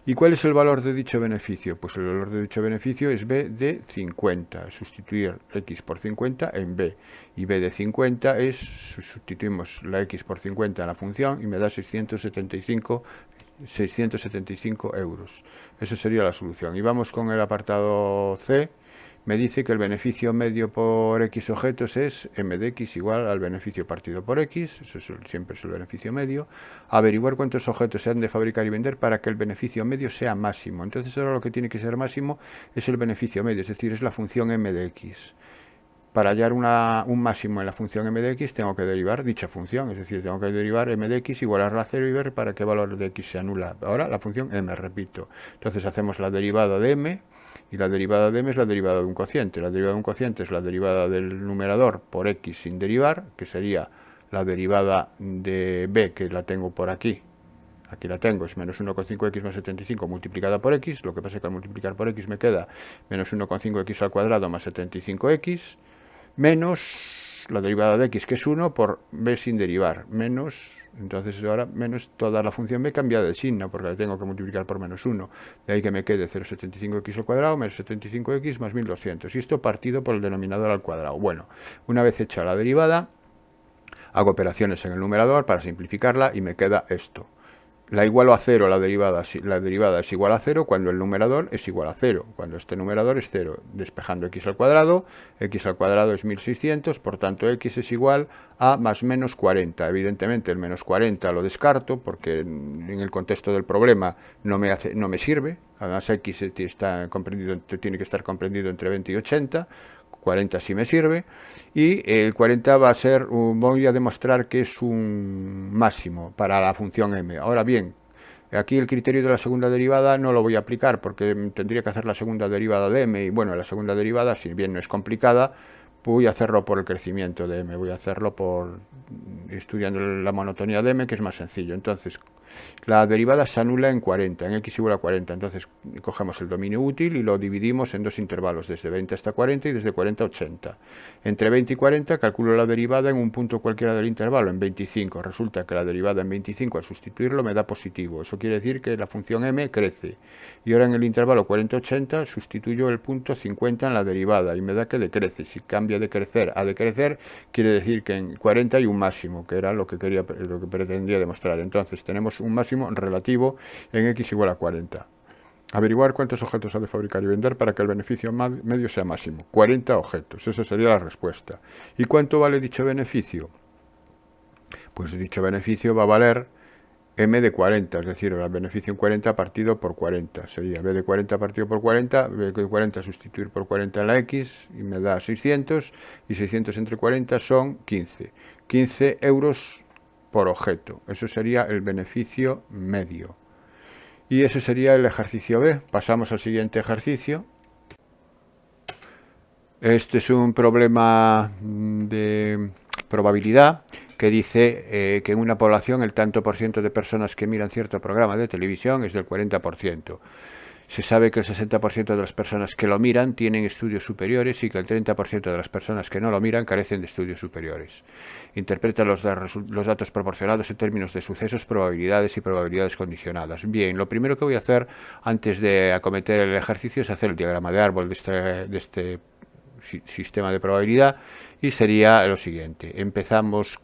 ¿y cuál es el valor de dicho beneficio? Pues el valor de dicho beneficio es b de 50, sustituir x por 50 en b, y b de 50 es, sustituimos la x por 50 en la función y me da 675 euros. Esa sería la solución. Y vamos con el apartado C. Me dice que el beneficio medio por x objetos es m de x igual al beneficio partido por x, eso siempre es el beneficio medio. Averiguar cuántos objetos se han de fabricar y vender para que el beneficio medio sea máximo. Entonces ahora lo que tiene que ser máximo es el beneficio medio, es decir, es la función m de x. Para hallar un máximo en la función m de x tengo que derivar dicha función, es decir, tengo que derivar m de x igual a 0 y ver para qué valor de x se anula. Ahora la función m, repito. Entonces hacemos la derivada de m, y la derivada de m es la derivada de un cociente. La derivada de un cociente es la derivada del numerador por x sin derivar, que sería la derivada de b, que la tengo por aquí. Aquí la tengo, es menos 1,5x más 75 multiplicada por x. Lo que pasa es que al multiplicar por x me queda menos 1,5x al cuadrado más 75x, menos la derivada de x, que es 1, por b sin derivar, menos, entonces ahora menos toda la función b cambia de signo, porque la tengo que multiplicar por menos 1. De ahí que me quede 0,75x al cuadrado menos 75x más 1200. Y esto partido por el denominador al cuadrado. Bueno, una vez hecha la derivada, hago operaciones en el numerador para simplificarla y me queda esto. La igualo a 0, la derivada es igual a 0 cuando el numerador es igual a 0, cuando este numerador es 0, despejando x al cuadrado es 1600, por tanto x es igual a más menos 40. Evidentemente el menos 40 lo descarto porque en el contexto del problema no me sirve, además x tiene que estar comprendido entre 20 y 80, 40 sí me sirve, y el 40 va a ser, voy a demostrar que es un máximo para la función m. Ahora bien, aquí el criterio de la segunda derivada no lo voy a aplicar porque tendría que hacer la segunda derivada de m, y bueno, la segunda derivada, si bien no es complicada, voy a hacerlo por el crecimiento de m, voy a hacerlo por estudiando la monotonía de m, que es más sencillo. Entonces, la derivada se anula en 40, en x igual a 40. Entonces, cogemos el dominio útil y lo dividimos en dos intervalos, desde 20 hasta 40 y desde 40 a 80. Entre 20 y 40 calculo la derivada en un punto cualquiera del intervalo, en 25. Resulta que la derivada en 25, al sustituirlo, me da positivo. Eso quiere decir que la función m crece. Y ahora en el intervalo 40-80 sustituyo el punto 50 en la derivada y me da que decrece. Si cambia de crecer a decrecer, quiere decir que en 40 hay un máximo, que era lo que pretendía demostrar. Entonces tenemos un máximo relativo en x igual a 40. Averiguar cuántos objetos ha de fabricar y vender para que el beneficio medio sea máximo. 40 objetos, esa sería la respuesta. ¿Y cuánto vale dicho beneficio? Pues dicho beneficio va a valer m de 40, es decir, el beneficio en 40 partido por 40. Sería b de 40 partido por 40, b de 40 sustituir por 40 en la x, y me da 600, y 600 entre 40 son 15. 15 euros por objeto. Eso sería el beneficio medio. Y ese sería el ejercicio B. Pasamos al siguiente ejercicio. Este es un problema de probabilidad que dice que en una población el tanto por ciento de personas que miran cierto programa de televisión es del 40%. Se sabe que el 60% de las personas que lo miran tienen estudios superiores y que el 30% de las personas que no lo miran carecen de estudios superiores. Interpreta los datos proporcionados en términos de sucesos, probabilidades y probabilidades condicionadas. Bien, lo primero que voy a hacer antes de acometer el ejercicio es hacer el diagrama de árbol de este sistema de probabilidad, y sería lo siguiente. Elegimos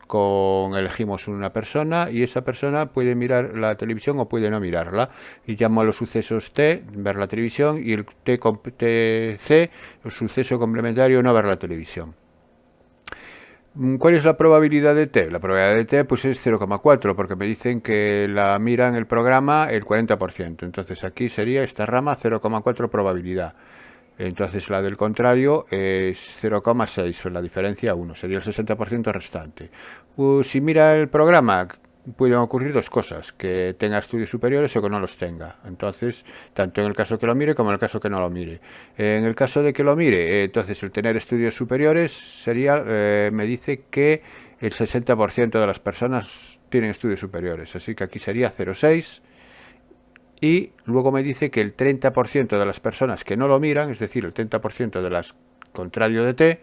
una persona y esa persona puede mirar la televisión o puede no mirarla, y llamo a los sucesos T, ver la televisión, y el TC, el suceso complementario, no ver la televisión. ¿Cuál es la probabilidad de T? La probabilidad de T pues es 0,4, porque me dicen que la miran el programa el 40%. Entonces aquí sería esta rama 0,4 probabilidad. Entonces la del contrario es 0,6, la diferencia 1, sería el 60% restante. Si mira el programa, pueden ocurrir dos cosas: que tenga estudios superiores o que no los tenga. Entonces, tanto en el caso que lo mire como en el caso que no lo mire. En el caso de que lo mire, entonces el tener estudios superiores sería, me dice que el 60% de las personas tienen estudios superiores, así que aquí sería 0,6. Y luego me dice que el 30% de las personas que no lo miran, es decir, el 30% de las contrario de T,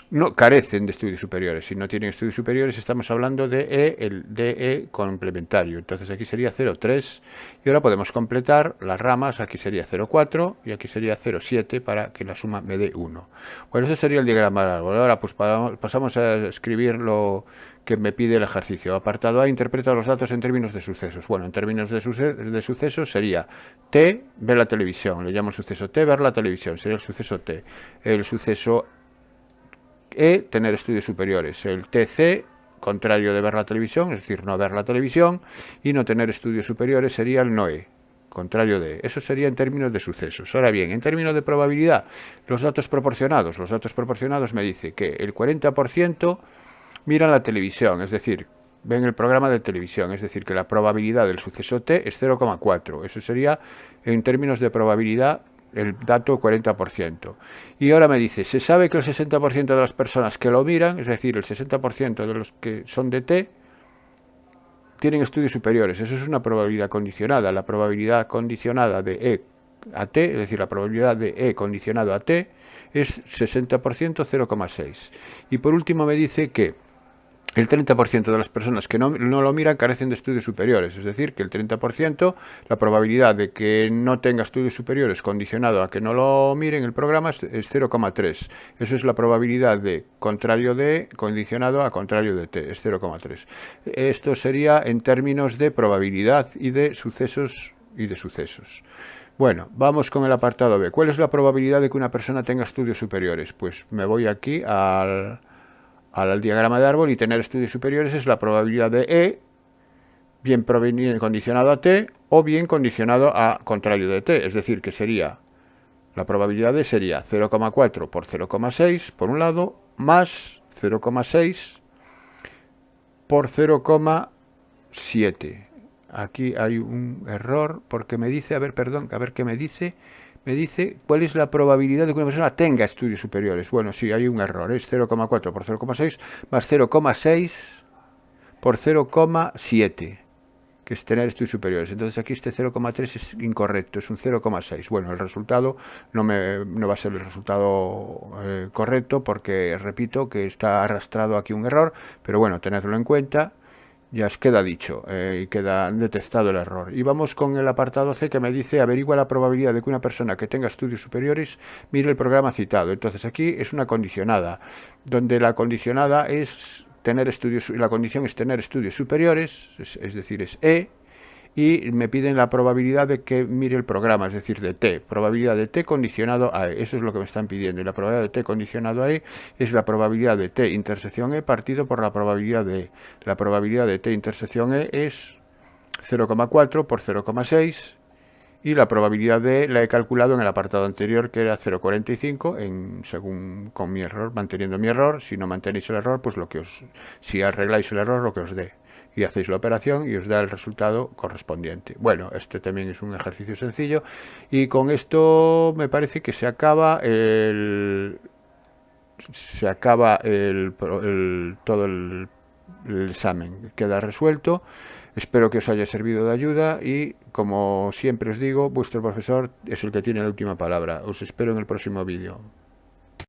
no carecen de estudios superiores. Si no tienen estudios superiores, estamos hablando de el DE complementario. Entonces aquí sería 0,3. Y ahora podemos completar las ramas. Aquí sería 0,4 y aquí sería 0,7 para que la suma me dé 1. Bueno, ese sería el diagrama del árbol. Ahora pues pasamos a escribir lo que me pide el ejercicio. Apartado A, interpreta los datos en términos de sucesos. Bueno, en términos de sucesos sería T, ver la televisión. Le llamo el suceso T, ver la televisión. Sería el suceso T. El suceso E, tener estudios superiores. El TC, contrario de ver la televisión, es decir, no ver la televisión. Y no tener estudios superiores sería el no E, contrario de. Eso sería en términos de sucesos. Ahora bien, en términos de probabilidad, los datos proporcionados me dice que el 40% miran la televisión, es decir, ven el programa de televisión, es decir, que la probabilidad del suceso T es 0,4. Eso sería en términos de probabilidad el dato 40%. Y ahora me dice, se sabe que el 60% de las personas que lo miran, es decir, el 60% de los que son de T, tienen estudios superiores. Eso es una probabilidad condicionada. La probabilidad condicionada de E a T, es decir, la probabilidad de E condicionado a T, es 60%, 0,6. Y por último me dice que el 30% de las personas que no lo miran carecen de estudios superiores, es decir, que el 30%, la probabilidad de que no tenga estudios superiores condicionado a que no lo miren el programa es 0,3. Eso es la probabilidad de contrario de condicionado a contrario de t, es 0,3. Esto sería en términos de probabilidad y de sucesos Bueno, vamos con el apartado B. ¿Cuál es la probabilidad de que una persona tenga estudios superiores? Pues me voy aquí al diagrama de árbol y tener estudios superiores es la probabilidad de E, bien condicionado a T o bien condicionado a contrario de T. Es decir, que sería, la probabilidad de sería 0,4 por 0,6 por un lado, más 0,6 por 0,7. Aquí hay un error porque me dice, a ver qué me dice. Me dice cuál es la probabilidad de que una persona tenga estudios superiores. Bueno, sí, hay un error. Es 0,4 por 0,6 más 0,6 por 0,7, que es tener estudios superiores. Entonces aquí este 0,3 es incorrecto, es un 0,6. Bueno, el resultado no va a ser el resultado correcto porque, repito, que está arrastrado aquí un error, pero bueno, tenedlo en cuenta. Ya os queda dicho y queda detectado el error. Y vamos con el apartado C que me dice averigua la probabilidad de que una persona que tenga estudios superiores mire el programa citado. Entonces aquí es una condicionada, donde la condicionada es tener estudios, la condición es tener estudios superiores, es decir, es E, y me piden la probabilidad de que mire el programa, es decir, de T, probabilidad de T condicionado a E, eso es lo que me están pidiendo, y la probabilidad de T condicionado a E es la probabilidad de T intersección E partido por la probabilidad de E. La probabilidad de T intersección E es 0,4 por 0,6 y la probabilidad de E la he calculado en el apartado anterior que era 0,45 según con mi error, manteniendo mi error. Si no mantenéis el error, pues si arregláis el error, lo que os dé. Y hacéis la operación y os da el resultado correspondiente. Bueno, este también es un ejercicio sencillo. Y con esto me parece que se acaba todo el examen. Queda resuelto. Espero que os haya servido de ayuda y, como siempre os digo, vuestro profesor es el que tiene la última palabra. Os espero en el próximo vídeo.